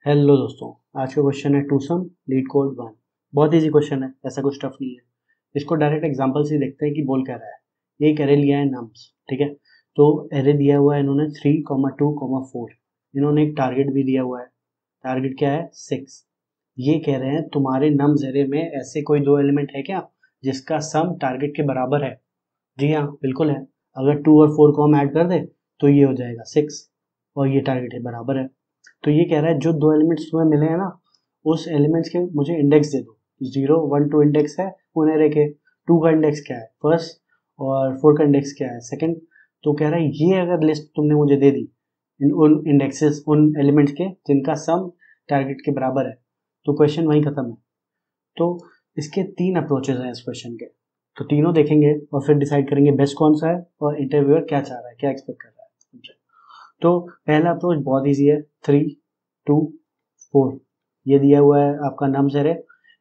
Hello दोस्तों, आज का क्वेश्चन है टू सम लीड कोड 1। बहुत इजी क्वेश्चन है, ऐसा कुछ टफ नहीं है। इसको डायरेक्ट एग्जांपल से देखते हैं कि बोल क्या रहा है। एक एरे लिया है नम्स, ठीक है। तो एरे दिया हुआ है इन्होंने 3, 2, 4। इन्होंने एक टारगेट भी दिया हुआ है। टारगेट क्या है? 6। ये कह रहे हैं तुम्हारे नम्स एरे में ऐसे कोई दो एलिमेंट है क्या जिसका सम टारगेट के बराबर है? जी हाँ, बिल्कुल है। अगर 2 और 4 को हम ऐड कर दें तो ये हो जाएगा 6 और ये टारगेट है बराबर है। तो ये कह रहा है जो दो एलिमेंट्स तुम्हें मिले हैं ना, उस एलिमेंट्स के मुझे इंडेक्स दे दो। 0, 1, 2 इंडेक्स है उन एरे के। 2 का इंडेक्स क्या है? फर्स्ट। और 4 का इंडेक्स क्या है? सेकंड। तो कह रहा है ये अगर लिस्ट तुमने मुझे दे दी उन इंडेक्सेस, उन एलिमेंट्स के जिनका सम टारगेट के बराबर है, तो क्वेश्चन वहीं खत्म है। तो इसके 3 अप्रोचेस हैं इस क्वेश्चन के। तो तीनों देखेंगे और फिर डिसाइड करेंगे बेस्ट कौन सा है और इंटरव्यूअर क्या चाह रहा है, क्या एक्सपेक्ट कर रहा है हमसे। तो पहला अप्रोच बहुत ईजी है। 3, 2, 4 ये दिया हुआ है आपका नम्स एरे।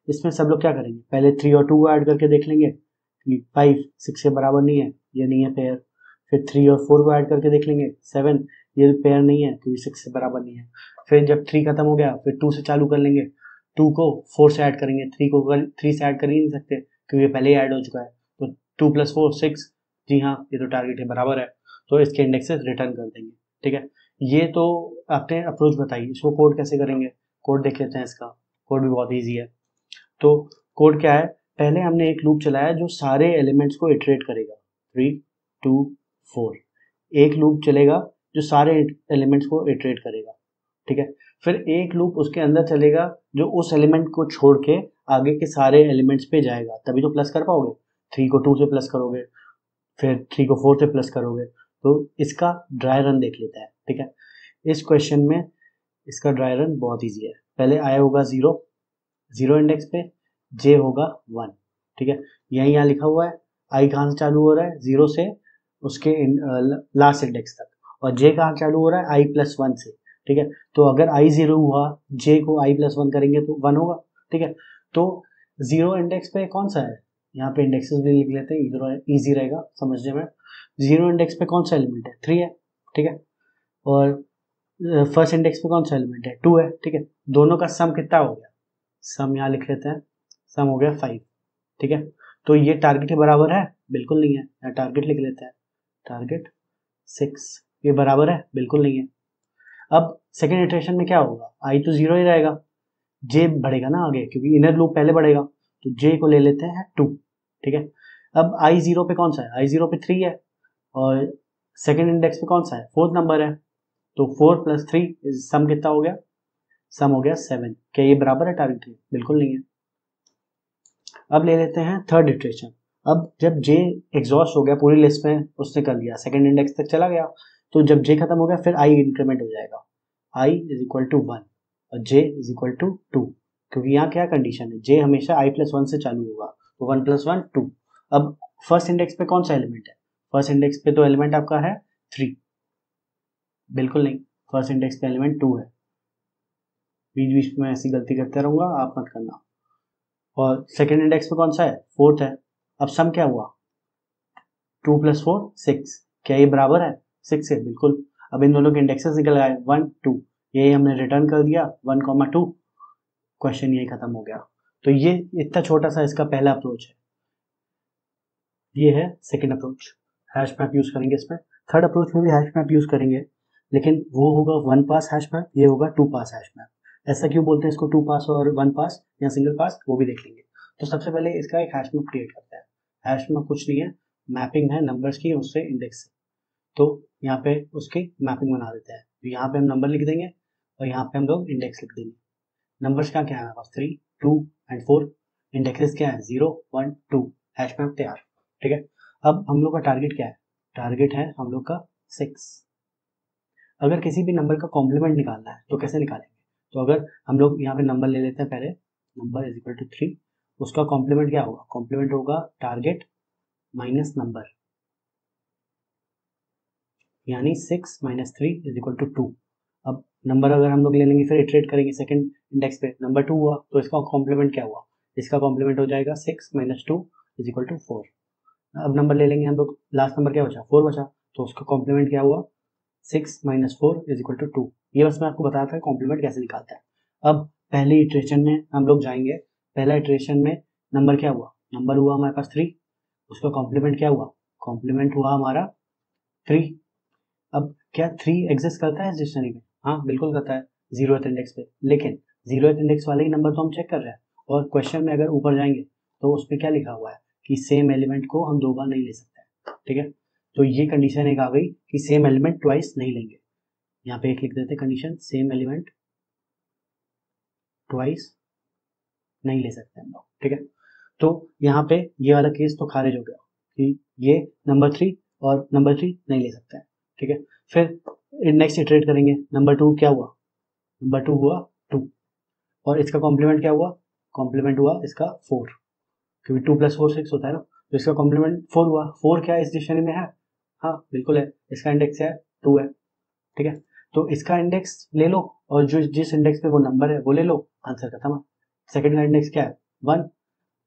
इसमें सब लोग क्या करेंगे? पहले 3 और 2 को ऐड करके देख लेंगे कि 5 6 के बराबर नहीं है, ये नहीं है पेयर। फिर 3 और 4 को ऐड करके देख लेंगे, 7 ये पेयर नहीं है क्योंकि 6 से बराबर नहीं है। फिर जब 3 खत्म हो गया फिर 2 से चालू कर लेंगे। 2 को 4 से ऐड करेंगे, 3 को 3 से ऐड कर ही नहीं सकते क्योंकि ये पहले ही ऐड हो चुका है। तो 2 + 4 6। जी हाँ, ये तो टारगेट है, बराबर है। तो इसके इंडेक्सेस रिटर्न कर देंगे, ठीक है। ये तो आपने अप्रोच बताई। इसको कोड कैसे करेंगे? कोड देख लेते हैं इसका। कोड भी बहुत ईजी है। तो कोड क्या है? पहले हमने एक लूप चलाया जो सारे एलिमेंट्स को इटरेट करेगा। 3, 2, 4 एक लूप चलेगा जो सारे एलिमेंट्स को इटरेट करेगा, ठीक है। फिर एक लूप उसके अंदर चलेगा जो उस एलिमेंट को छोड़ के आगे के सारे एलिमेंट्स पे जाएगा, तभी तो प्लस कर पाओगे। 3 को 2 से प्लस करोगे, फिर 3 को 4 से प्लस करोगे। तो इसका ड्राई रन देख लेते हैं, ठीक है। इस क्वेश्चन में इसका ड्राई रन बहुत ईजी है। पहले आया होगा 0, 0 इंडेक्स पे। जे होगा 1, ठीक है। यही यहाँ लिखा हुआ है। आई कहाँ से चालू हो रहा है? 0 से उसके लास्ट इंडेक्स तक। और जे कहाँ चालू हो रहा है? i+1 से, ठीक है। तो अगर आई 0 हुआ, जे को i+1 करेंगे तो 1 होगा, ठीक है। तो 0 इंडेक्स पे कौन सा है? यहाँ पे इंडेक्सेस भी लिख लेते हैं, ईजी रहेगा समझने में। 0 इंडेक्स पे कौन सा एलिमेंट है? 3 है, ठीक है। और फर्स्ट इंडेक्स पे कौन सा एलिमेंट है? 2 है, ठीक है। दोनों का सम कितना हो गया? सम यहाँ लिख लेते हैं। सम हो गया 5, ठीक है। तो ये टारगेट के बराबर है? बिल्कुल नहीं है। यहाँ टारगेट लिख लेते हैं। टारगेट 6 ये बराबर है? बिल्कुल नहीं है। अब सेकेंड इटरेशन में क्या होगा? आई तो 0 ही रहेगा, जे बढ़ेगा ना आगे क्योंकि इनर लूप पहले बढ़ेगा। तो जे को ले लेते हैं 2, ठीक है। अब आई 0 पे कौन सा है? आई 0 पे 3 है। और सेकेंड इंडेक्स पे कौन सा है? 4th नंबर है। तो 4 + 3 सम कितना हो गया? सम हो गया 7। क्या ये बराबर है टारगेट के? बिल्कुल नहीं है। अब ले लेते हैं थर्ड इटरेशन। अब जब जे एग्जॉस्ट हो गया पूरी लिस्ट में, उसने कर लिया, सेकंड इंडेक्स तक चला गया। तो जब जे खत्म हो गया फिर आई इंक्रीमेंट हो जाएगा। आई = 1 और जे = 2, क्योंकि यहाँ क्या कंडीशन है? जे हमेशा i+1 से चालू होगा। तो 1 + 1 2। अब फर्स्ट इंडेक्स पे कौन सा एलिमेंट है? फर्स्ट इंडेक्स पे तो एलिमेंट आपका है 3। बिल्कुल नहीं, फर्स्ट इंडेक्स पे एलिमेंट 2 है। बीच बीच में ऐसी गलती करते रहूंगा, आप मत करना। और सेकेंड इंडेक्स पे कौन सा है? 4th है। अब सम क्या हुआ? 2 + 4 6। क्या ये बराबर है 6 से? बिल्कुल। अब इन दोनों के इंडेक्सेस निकल आए 1 2। यही हमने रिटर्न कर दिया 1, 2। क्वेश्चन यही खत्म हो गया। तो ये इतना छोटा सा इसका पहला अप्रोच है। ये है second approach. Hash map use करेंगे इसमें। थर्ड अप्रोच में भी हैश मैप यूज करेंगे, लेकिन वो होगा 1 पास हैश मैप, ये होगा 2 पास हैश मैप। ऐसा क्यों बोलते हैं इसको 2 पास और 1 पास या सिंगल पास, वो भी देख लेंगे। तो सबसे पहले इसका एक हैश मैप क्रिएट करते हैं। हैश मैप कुछ नहीं है, मैपिंग है नंबर्स की उससे इंडेक्स से। तो यहाँ पे उसकी मैपिंग बना देते हैं। तो यहाँ पे हम नंबर लिख देंगे और यहाँ पे हम लोग इंडेक्स लिख देंगे। नंबर्स क्या क्या है हमारे पास? 3, 2 एंड 4। इंडेक्सेस क्या है? 0, 1, 2। हैश मैप तैयार, ठीक है। अब हम लोग का टारगेट क्या है? टारगेट है हम लोग का 6। अगर किसी भी नंबर का कॉम्प्लीमेंट निकालना है तो कैसे निकालेंगे? तो अगर हम लोग यहाँ पे नंबर ले लेते हैं, पहले नंबर = 3। उसका कॉम्प्लीमेंट क्या होगा? कॉम्प्लीमेंट होगा टारगेट माइनस नंबर, यानी 6 - 3 = 2। अब नंबर अगर हम लोग ले लेंगे फिर इटरेट करेंगे सेकंड इंडेक्स पे, नंबर 2 हुआ तो इसका कॉम्प्लीमेंट क्या हुआ? इसका कॉम्प्लीमेंट हो जाएगा 6 - 2 = 4। अब नंबर ले लेंगे हम लोग, लास्ट नंबर क्या बचा? 4 बचा। तो उसका कॉम्प्लीमेंट क्या हुआ? 6 - 4 = 2। ये बस मैं आपको बताया था कॉम्प्लीमेंट कैसे निकालता है। अब पहली इटरेशन में हम लोग जाएंगे, पहला इटरेशन में नंबर क्या हुआ, नंबर हुआ हमारे पास 3, उसका कॉम्प्लीमेंट क्या हुआ, कॉम्प्लीमेंट हुआ हमारा 3। अब क्या 3 एग्जिस्ट करता है इस डिक्शनरी में, हाँ बिल्कुल करता है 0th इंडेक्स पे, लेकिन 0th इंडेक्स वाले ही नंबर तो हम चेक कर रहे हैं, और क्वेश्चन में अगर ऊपर जाएंगे तो उस पर क्या लिखा हुआ है कि सेम एलिमेंट को हम 2 बार नहीं ले सकते, ठीक है। तो ये कंडीशन एक आ गई कि सेम एलिमेंट ट्वाइस नहीं लेंगे, यहाँ पे एक लिख देते कंडीशन, सेम एलिमेंट ट्वाइस नहीं ले सकते हम लोग, ठीक है। तो यहाँ पे ये वाला केस तो खारिज हो गया कि ये नंबर 3 और नंबर 3 नहीं ले सकते हैं, ठीक है। फिर नेक्स्ट इटरेट करेंगे, नंबर 2 क्या हुआ, नंबर 2 हुआ 2, और इसका कॉम्प्लीमेंट क्या हुआ, कॉम्प्लीमेंट हुआ इसका 4, क्योंकि 2 + 4 6 होता है ना, तो इसका कॉम्प्लीमेंट 4 हुआ, 4 क्या इस डिक्शनरी में है, हाँ बिल्कुल है, इसका इंडेक्स है 2 है, ठीक है। तो इसका इंडेक्स ले लो और जो जिस इंडेक्स पे वो नंबर है वो ले लो, आंसर खत्म। सेकंड का इंडेक्स क्या है 1,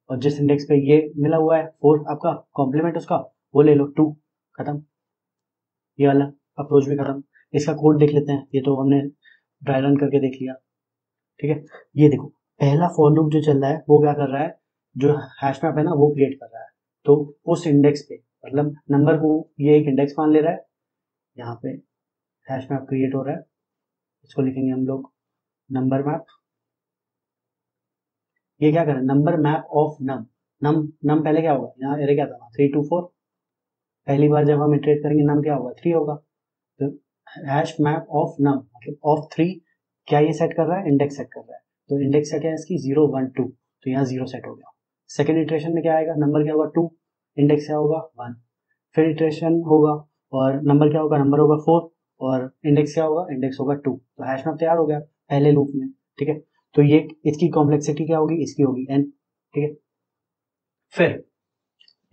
और जिस इंडेक्स पे ये मिला हुआ है 4 आपका कॉम्प्लीमेंट उसका, वो ले लो 2, खत्म। ये वाला अप्रोच भी खत्म। इसका कोड देख लेते हैं, ये तो हमने ड्राई रन करके देख लिया, ठीक है। ये देखो पहला फॉर लूप जो चल रहा है वो क्या कर रहा है, जो हैश मैप है ना वो क्रिएट कर रहा है, तो उस इंडेक्स पे मतलब नंबर को ये एक इंडेक्स मान ले रहा है, यहाँ पे हैश मैप क्रिएट हो रहा है, इसको लिखेंगे हम लोग नंबर मैप। ये क्या कर रहा है, नंबर मैप ऑफ नम, नम पहले क्या होगा, यहाँ एरे क्या था 3 2 4, पहली बार जब हम इटरेट करेंगे नम क्या होगा 3 होगा, तो हैश मैप ऑफ नम मतलब ऑफ 3 क्या ये सेट कर रहा है, इंडेक्स सेट कर रहा है, तो इंडेक्स क्या है इसकी 0 1 2, तो यहाँ 0 सेट हो गया। सेकेंड इटरेशन में क्या आएगा, नंबर क्या होगा 2, इंडेक्स क्या होगा 1, फिर इटरेशन होगा और नंबर क्या होगा, नंबर होगा 4 और इंडेक्स क्या होगा, इंडेक्स होगा 2, तो हैश मैप तैयार हो गया पहले लूप में, ठीक है। तो ये इसकी कॉम्प्लेक्सिटी क्या होगी, इसकी होगी n, ठीक है। फिर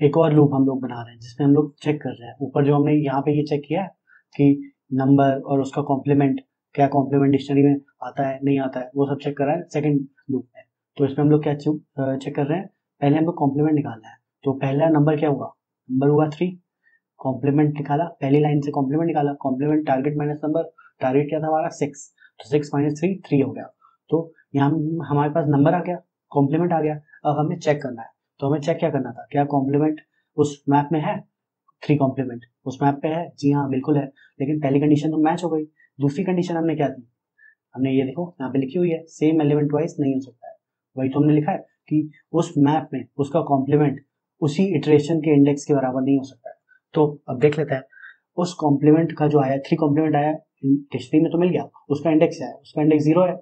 एक और लूप हम लोग बना रहे हैं जिसमें हम लोग चेक कर रहे हैं, ऊपर जो हमने यहाँ पे ये चेक किया कि नंबर और उसका कॉम्प्लीमेंट, क्या कॉम्प्लीमेंट डिक्शनरी में आता है नहीं आता है, वो सब चेक कर रहा है सेकंड लूप में। तो इसमें हम लोग क्या चेक कर रहे हैं, पहले हम लोग कॉम्प्लीमेंट निकालना है, तो पहला नंबर क्या हुआ, नंबर हुआ 3, कॉम्प्लीमेंट निकाला, पहली लाइन से कॉम्प्लीमेंट निकाला, complement target minus number, target क्या था हमारा 6, तो 6 - 3 3 हो गया, तो यहाँ हमारे पास नंबर आ गया, कॉम्प्लीमेंट आ गया। अब हमें चेक करना है, तो हमें चेक क्या करना था, क्या कॉम्प्लीमेंट उस मैप में है, 3 कॉम्प्लीमेंट उस मैप पे है, जी हाँ बिल्कुल है, लेकिन पहली कंडीशन तो मैच हो गई, दूसरी कंडीशन हमने क्या दी, हमने ये देखो यहाँ पे लिखी हुई है सेम एलिमेंट वाइज नहीं हो सकता है, वही तो हमने लिखा है कि उस मैप में उसका कॉम्प्लीमेंट उसी इटरेशन के इंडेक्स के बराबर नहीं हो सकता है। तो अब देख लेते हैं उस कॉम्प्लीमेंट का जो आया 3 कॉम्प्लीमेंट आया डिक्शनरी में तो मिल गया, उसका इंडेक्स क्या है, उसका इंडेक्स 0 है,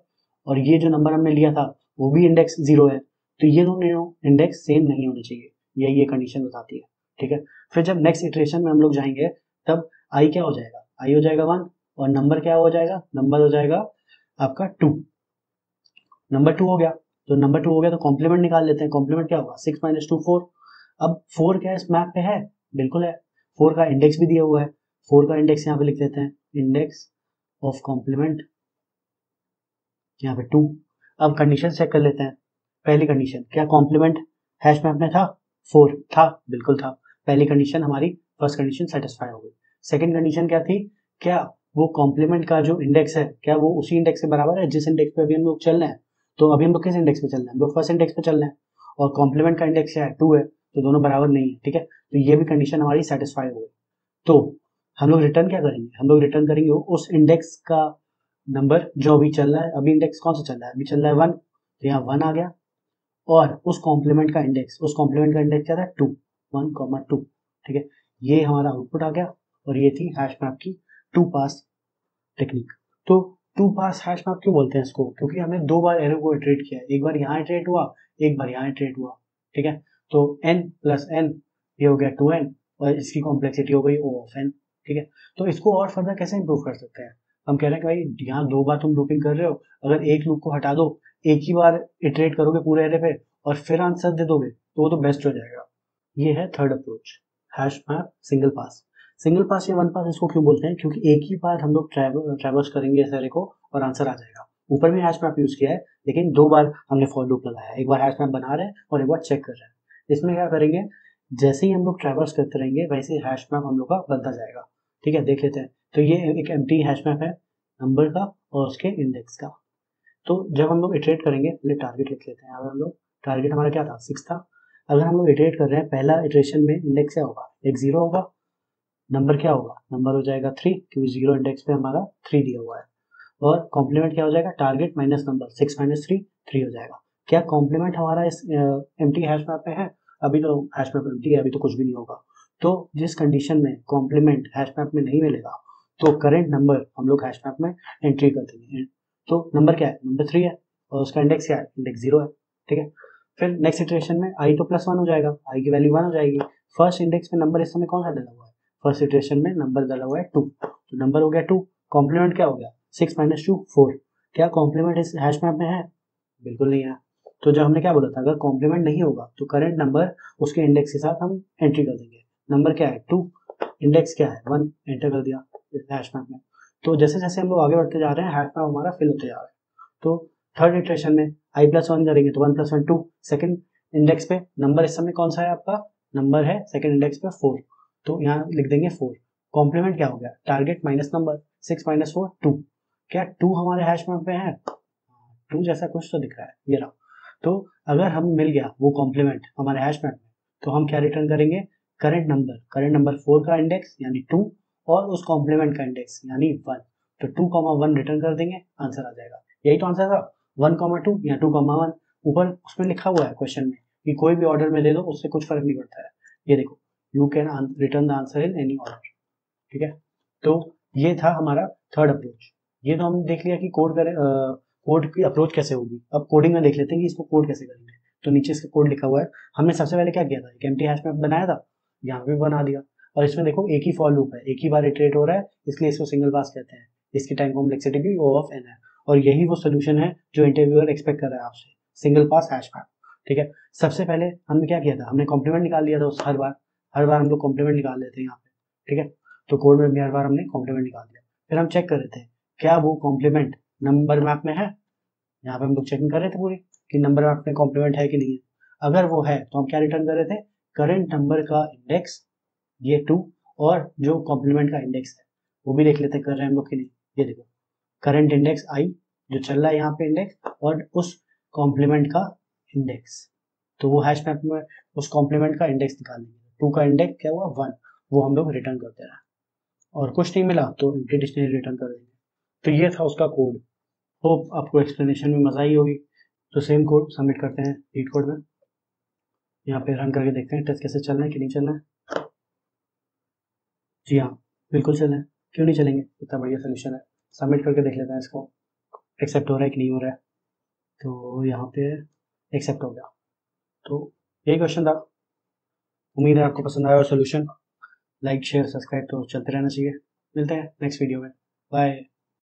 और ये जो नंबर हमने लिया था वो भी इंडेक्स 0 है, तो ये दोनों इंडेक्स सेम नहीं होने चाहिए, यही ये कंडीशन बताती है, ठीक है। फिर जब नेक्स्ट इटरेशन में हम लोग जाएंगे तब आई क्या हो जाएगा, आई हो जाएगा 1, और नंबर क्या हो जाएगा, नंबर हो जाएगा आपका 2, नंबर 2 हो गया, तो नंबर 2 हो गया तो कॉम्प्लीमेंट निकाल लेते हैं, कॉम्प्लीमेंट क्या होगा 6 - 2 4, अब 4 क्या है इस मैप पे है, बिल्कुल है, 4 का इंडेक्स भी दिया हुआ है, 4 का इंडेक्स यहाँ पे लिख देते हैं, इंडेक्स ऑफ कॉम्प्लीमेंट यहाँ पे 2। अब कंडीशन चेक कर लेते हैं, पहली कंडीशन क्या कॉम्प्लीमेंट हैश मैप में था 4 था, बिल्कुल था, पहली कंडीशन हमारी फर्स्ट कंडीशन सेटिस्फाई हो गई। सेकंड कंडीशन क्या थी, क्या वो कॉम्प्लीमेंट का जो इंडेक्स है क्या वो उसी इंडेक्स के बराबर है जिस इंडेक्स पे अभी हम लोग चल रहे हैं, तो अभी हम लोग किस इंडेक्स पे चल रहे हैं, हम लोग फर्स्ट इंडेक्स पे चल रहे हैं, और कॉम्प्लीमेंट का इंडेक्स क्या है 2 है, तो दोनों बराबर नहीं है, ठीक है। तो ये भी कंडीशन हमारी सेटिस्फाई हो गई। तो हम लोग रिटर्न क्या करेंगे, हम लोग रिटर्न करेंगे उस इंडेक्स का नंबर जो अभी चल रहा है, अभी इंडेक्स कौन सा चल रहा है, अभी चल रहा है 1, तो यहाँ 1 आ गया, और उस कॉम्प्लीमेंट का इंडेक्स, उस कॉम्प्लीमेंट का इंडेक्स क्या था 2, 1, 2, ठीक है। ये हमारा आउटपुट आ गया, और ये थी हैश मैप की 2 पास टेक्निक। तो 2 पास हैश मैप क्यों बोलते हैं इसको, क्योंकि हमने 2 बार एरे को इटरेट किया, एक बार यहाँ इटरेट हुआ, एक बार यहाँ इटरेट हुआ, ठीक है। तो n + n ये हो गया 2n, और इसकी कॉम्प्लेक्सिटी हो गई O of n, ठीक है। तो इसको और फर्दर कैसे इंप्रूव कर सकते हैं, हम कह रहे हैं कि भाई यहाँ 2 बार तुम लूपिंग कर रहे हो, अगर एक लूप को हटा दो, एक ही बार इटरेट करोगे पूरे एरे पे और फिर आंसर दे दोगे तो वो तो बेस्ट हो जाएगा। ये है third approach, hash map single pass. Single pass या वन पास इसको क्यों बोलते हैं, क्योंकि एक ही बार हम लोग ट्रैवर्स करेंगे इस एरे को और आंसर आ जाएगा। ऊपर भी हैश मैप यूज किया है, लेकिन 2 बार हमने फॉर लूप लगाया है, एक बार हैश मैप बना रहे हैं और एक बार चेक कर रहे हैं। इसमें क्या करेंगे, जैसे ही हम लोग ट्रैवर्स करते रहेंगे वैसे ही हैश मैप हम लोग का बनता जाएगा, ठीक है। देख लेते हैं, तो ये एक एम्प्टी हैश मैप है नंबर का और उसके इंडेक्स का। तो जब हम लोग इटरेट करेंगे, पहले टारगेट लिख लेते हैं। अगर हम लोग टारगेट हमारा क्या था 6 था, अगर हम लोग इटरेट कर रहे हैं पहला इटरेशन में इंडेक्स क्या होगा, एक 0 होगा, नंबर क्या होगा, नंबर हो जाएगा 3 क्योंकि 0 इंडेक्स पे हमारा 3 दिया हुआ है, और कॉम्प्लीमेंट क्या हो जाएगा, टारगेट माइनस नंबर 6 माइनस 3 हो जाएगा। क्या कॉम्प्लीमेंट हमारा इस एम्प्टी हैश मैप में है, अभी तो हैश मैप एम्प्टी है, अभी तो कुछ भी नहीं होगा। तो जिस कंडीशन में कॉम्प्लीमेंट हैश मैप में नहीं मिलेगा तो करेंट नंबर हम लोग हैश मैप में एंट्री कर देंगे। तो नंबर क्या है, नंबर 3 है और उसका इंडेक्स क्या है, इंडेक्स 0 है, ठीक है। फिर नेक्स्ट इटरेशन में आई तो +1 हो जाएगा, आई की वैल्यू 1 हो जाएगी। फर्स्ट इंडेक्स में नंबर इस समय कौन सा डला हुआ है, फर्स्ट इटरेशन में नंबर डला हुआ है 2, तो नंबर हो गया 2। कॉम्प्लीमेंट क्या हो गया 6 माइनस 2 4। क्या कॉम्प्लीमेंट इस हैश मैप में है, बिल्कुल नहीं है। तो जब हमने क्या बोला था, अगर कॉम्प्लीमेंट नहीं होगा तो करंट नंबर उसके इंडेक्स के साथ हम एंट्री कर देंगे। नंबर क्या है 2, इंडेक्स क्या है 1, एंटर कर दिया इस हैश मैप में। तो जैसे जैसे हम लोग आगे बढ़ते जा रहे हैं हैश मैप हमारा फिल होते जा रहा है। तो थर्ड इटरेशन में i+1 करेंगे तो 1 + 1 2, सेकंड इंडेक्स पे नंबर इस समय कौन सा है आपका, नंबर है सेकंड इंडेक्स पे 4, तो यहाँ लिख देंगे 4। कॉम्प्लीमेंट क्या हो गया, टारगेट माइनस नंबर 6 माइनस 4 2। क्या 2 हमारे हैश मैप में है, 2 जैसा कुछ तो दिख रहा है, ये रहा। तो अगर हम मिल गया वो कॉम्प्लीमेंट हमारे हैश मैप में तो हम क्या रिटर्न करेंगे, करंट नंबर 4 का इंडेक्स यानी 2 और उस कॉम्प्लीमेंट का इंडेक्स यानी 1। तो 2, 1 रिटर्न कर देंगे, आंसर आ जाएगा। यही तो आंसर था 1, 2 या 2, 1। ऊपर उसमें लिखा हुआ है क्वेश्चन में कि कोई भी ऑर्डर में दे दो, उससे कुछ फर्क नहीं पड़ता है। ये देखो, you can return the answer in any order, ठीक है। तो ये था हमारा थर्ड अप्रोच। ये तो हमने देख लिया कि कोड की अप्रोच कैसे होगी। अब कोडिंग में देख लेते हैं कि इसको कोड कैसे करेंगे। तो नीचे इसका कोड लिखा हुआ है। हमने सबसे पहले क्या किया था, एक एम्प्टी हैश मैप बनाया था, यहाँ पे बना दिया, और इसमें देखो एक ही फॉर लूप है, एक ही बार इटरेट हो रहा है, इसलिए इसको सिंगल पास कहते हैं। इसकी टाइम कॉम्प्लेक्सिटी भी O ऑफ n है, और यही वो सोल्यूशन है जो इंटरव्यूअर एक्सपेक्ट कर रहा है आपसे, सिंगल पास हैश मैप, ठीक है। सबसे पहले हमने क्या किया था, हमने कॉम्प्लीमेंट निकाल लिया था उस हर बार हम लोग कॉम्प्लीमेंट निकाल लेते हैं यहाँ पे, ठीक है। तो कोड में भी हर बार हमने कॉम्प्लीमेंट निकाल दिया। फिर हम चेक कर रहे थे क्या वो कॉम्प्लीमेंट नंबर मैप में है, यहाँ पे हम लोग चेकिंग कर रहे थे पूरी कि नंबर मैप में कॉम्प्लीमेंट है कि नहीं है। अगर वो है तो हम क्या रिटर्न कर रहे थे, करंट नंबर का इंडेक्स ये 2 और जो कॉम्प्लीमेंट का इंडेक्स है वो भी देख लेते कर रहे हैं हम लोग कि नहीं। ये देखो करंट इंडेक्स आई जो चल रहा है यहाँ पे इंडेक्स, और उस कॉम्प्लीमेंट का इंडेक्स, तो वो हैश मैप में उस कॉम्प्लीमेंट का इंडेक्स निकाल लेंगे। 2 का इंडेक्स क्या हुआ 1, वो हम लोग रिटर्न करते रहे, और कुछ नहीं मिला तो एम्प्टी डिक्शनरी रिटर्न कर देंगे। तो ये था उसका कोड। होप आपको एक्सप्लेनेशन में मजा आई होगी। तो सेम कोड सबमिट करते हैं लीड कोड में, यहाँ पे रन करके देखते हैं टेस्ट कैसे चल रहा है कि नहीं चल रहा है। जी हाँ, बिल्कुल चल रहा है, क्यों नहीं चलेंगे, इतना बढ़िया सोल्यूशन है। सबमिट करके देख लेते हैं इसको एक्सेप्ट हो रहा है कि नहीं हो रहा है। तो यहाँ पे एक्सेप्ट हो गया। तो यही क्वेश्चन था, उम्मीद है आपको पसंद आया और सोल्यूशन। लाइक शेयर सब्सक्राइब तो चलते रहना चाहिए। मिलते हैं नेक्स्ट वीडियो में, बाय।